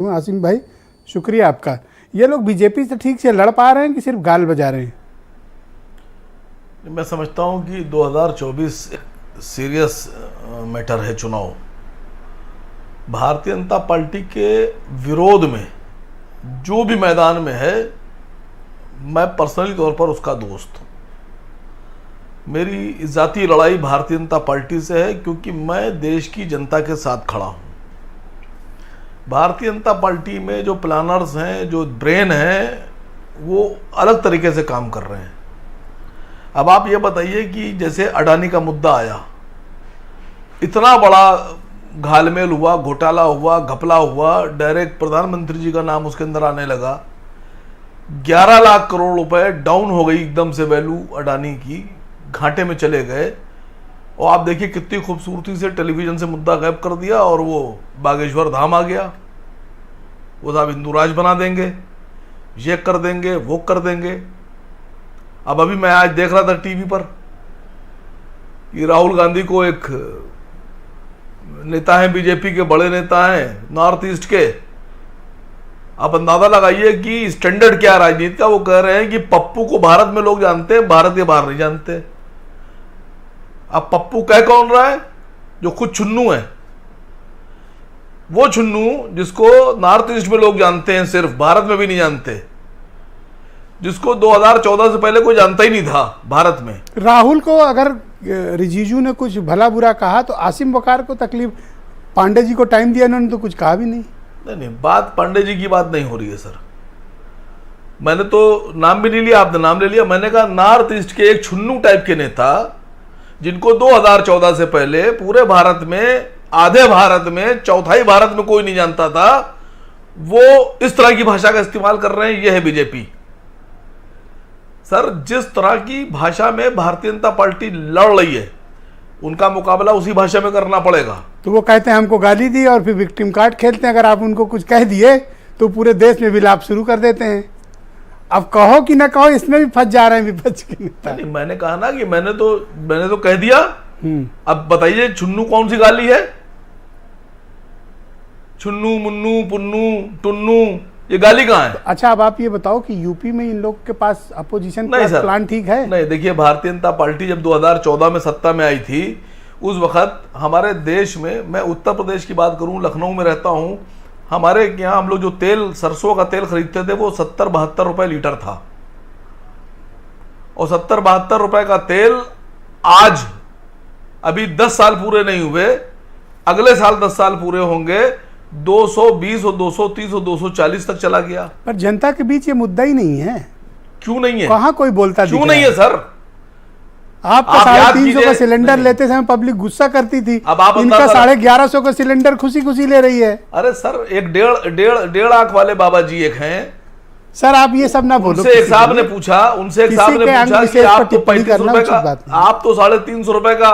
आसिम भाई, शुक्रिया आपका। ये लोग बीजेपी से ठीक से लड़ पा रहे हैं कि सिर्फ गाल बजा रहे हैं? मैं समझता हूं कि 2024 सीरियस मैटर है। चुनाव भारतीय जनता पार्टी के विरोध में जो भी मैदान में है, मैं पर्सनली तौर पर उसका दोस्त हूं। मेरी जाती लड़ाई भारतीय जनता पार्टी से है, क्योंकि मैं देश की जनता के साथ खड़ा हूं। भारतीय जनता पार्टी में जो प्लानर्स हैं, जो ब्रेन हैं, वो अलग तरीके से काम कर रहे हैं। अब आप ये बताइए कि जैसे अडानी का मुद्दा आया, इतना बड़ा घालमेल हुआ, घोटाला हुआ, घपला हुआ, डायरेक्ट प्रधानमंत्री जी का नाम उसके अंदर आने लगा। 11 लाख करोड़ रुपए डाउन हो गई एकदम से वैल्यू अडानी की, घाटे में चले गए। और आप देखिए कितनी खूबसूरती से टेलीविजन से मुद्दा गायब कर दिया और वो बागेश्वर धाम आ गया। वो साहब हिंदू राज बना देंगे, ये कर देंगे, वो कर देंगे। अब अभी मैं आज देख रहा था टीवी पर कि राहुल गांधी को एक नेता है, बीजेपी के बड़े नेता हैं नॉर्थ ईस्ट के, आप अंदाजा लगाइए कि स्टैंडर्ड क्या राजनीति का। वो कह रहे हैं कि पप्पू को भारत में लोग जानते हैं, भारत के बाहर नहीं जानते। अब पप्पू कह कौन रहा है? जो खुद छुन्नू है, वो छुन्नू जिसको नॉर्थ ईस्ट में लोग जानते हैं, सिर्फ भारत में भी नहीं जानते, जिसको 2014 से पहले कोई जानता ही नहीं था भारत में। राहुल को अगर रिजिजू ने कुछ भला बुरा कहा तो आसिम वकार को तकलीफ, पांडे जी को टाइम दिया, उन्होंने तो कुछ कहा भी नहीं। नहीं, बात पांडे जी की बात नहीं हो रही है सर। मैंने तो नाम भी नहीं लिया, आपने नाम ले लिया। मैंने कहा नॉर्थ ईस्ट के एक छुन्नू टाइप के नेता, जिनको 2014 से पहले पूरे भारत में, आधे भारत में, चौथाई भारत में कोई नहीं जानता था, वो इस तरह की भाषा का इस्तेमाल कर रहे हैं। यह है बीजेपी। सर, जिस तरह की भाषा में भारतीय जनता पार्टी लड़ रही है, उनका मुकाबला उसी भाषा में करना पड़ेगा। तो वो कहते हैं हमको गाली दी और फिर विक्टिम कार्ड खेलते हैं। अगर आप उनको कुछ कह दिए तो पूरे देश में विलाप शुरू कर देते हैं। अब कहो कि ना कहो, इसमें भी फंस जा रहे हैं विपक्ष के नेता। नहीं, मैंने कहा ना कि मैंने तो कह दिया। अब बताइए छुन्नू कौन सी गाली है? छुन्नू, मुन्नू, पुन्नू, टुन्नू, ये गाली कहां है? अच्छा, अब आप ये बताओ कि यूपी में इन लोग के पास अपोजिशन का प्लान ठीक है? नहीं, देखिए भारतीय जनता पार्टी जब 2014 में सत्ता में आई थी, उस वक्त हमारे देश में, मैं उत्तर प्रदेश की बात करूं, लखनऊ में रहता हूं, हमारे यहाँ हम लोग जो तेल, सरसों का तेल खरीदते थे, वो 70-72 रुपए लीटर था। और 70-72 रुपए का तेल आज, अभी 10 साल पूरे नहीं हुए, अगले साल 10 साल पूरे होंगे, 220 और 230 और 240 तक चला गया। पर जनता के बीच ये मुद्दा ही नहीं है। क्यों नहीं है? कहां कोई बोलता? क्यों नहीं है सर? आप 350 का सिलेंडर लेते समय पब्लिक गुस्सा करती थी, अब आप इनका 1150 का सिलेंडर खुशी खुशी ले रही है। अरे सर, एक डेढ़ आंख वाले बाबा जी एक हैं सर, आप ये सब ना बोलो। उनसे एक साहब ने पूछा कि आप तो 35 रुपए का, आप तो 350 रुपए का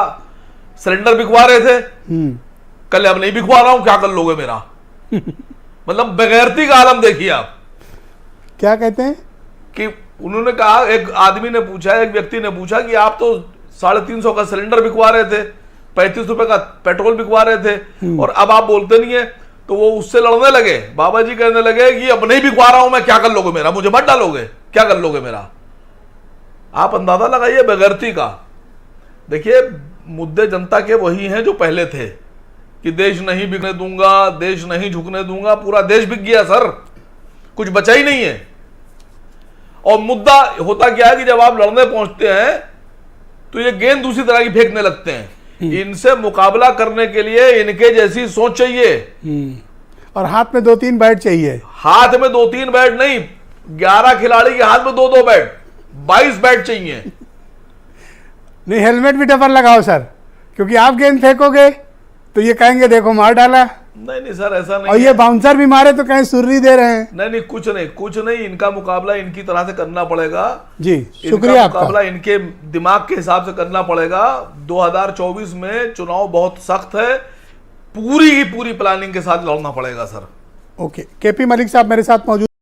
सिलेंडर बिकवा रहे थे, कल अब नहीं बिकवा रहा हूं, क्या कर लोगे मेरा? मतलब बेगैरती का आलम देखिए आप। क्या कहते हैं कि उन्होंने कहा, एक आदमी ने पूछा, एक व्यक्ति ने पूछा कि आप तो 350 का सिलेंडर बिकवा रहे थे, 35 रुपए का पेट्रोल बिकवा रहे थे, और अब आप बोलते नहीं है। तो वो उससे लड़ने लगे। बाबा जी कहने लगे कि अब नहीं बिकवा रहा हूं मैं, क्या कर लोगे मेरा? मुझे मत डालोगे, क्या कर लोगे मेरा? आप अंदाजा लगाइए बेगैरती का। देखिए, मुद्दे जनता के वही हैं जो पहले थे कि देश नहीं बिकने दूंगा, देश नहीं झुकने दूंगा। पूरा देश बिक गया सर, कुछ बचा ही नहीं है। और मुद्दा होता क्या है कि जब आप लड़ने पहुंचते हैं तो ये गेंद दूसरी तरह की फेंकने लगते हैं। इनसे मुकाबला करने के लिए इनके जैसी सोच चाहिए, और हाथ में 2-3 बैट चाहिए। हाथ में 2-3 बैट नहीं, 11 खिलाड़ी के हाथ में 2-2 बैट, 22 बैट चाहिए। नहीं, हेलमेट भी डबल लगाओ सर, क्योंकि आप गेंद फेंकोगे तो ये कहेंगे देखो मार डाला। नहीं सर, ऐसा नहीं। और ये बाउंसर भी मारे तो कहीं सुर्री दे रहे हैं। नहीं, कुछ नहीं। इनका मुकाबला इनकी तरह से करना पड़ेगा जी। शुक्रिया आपका। मुकाबला इनके दिमाग के हिसाब से करना पड़ेगा। 2024 में चुनाव बहुत सख्त है, पूरी की पूरी प्लानिंग के साथ लड़ना पड़ेगा सर। ओके, केपी मलिक साहब मेरे साथ मौजूद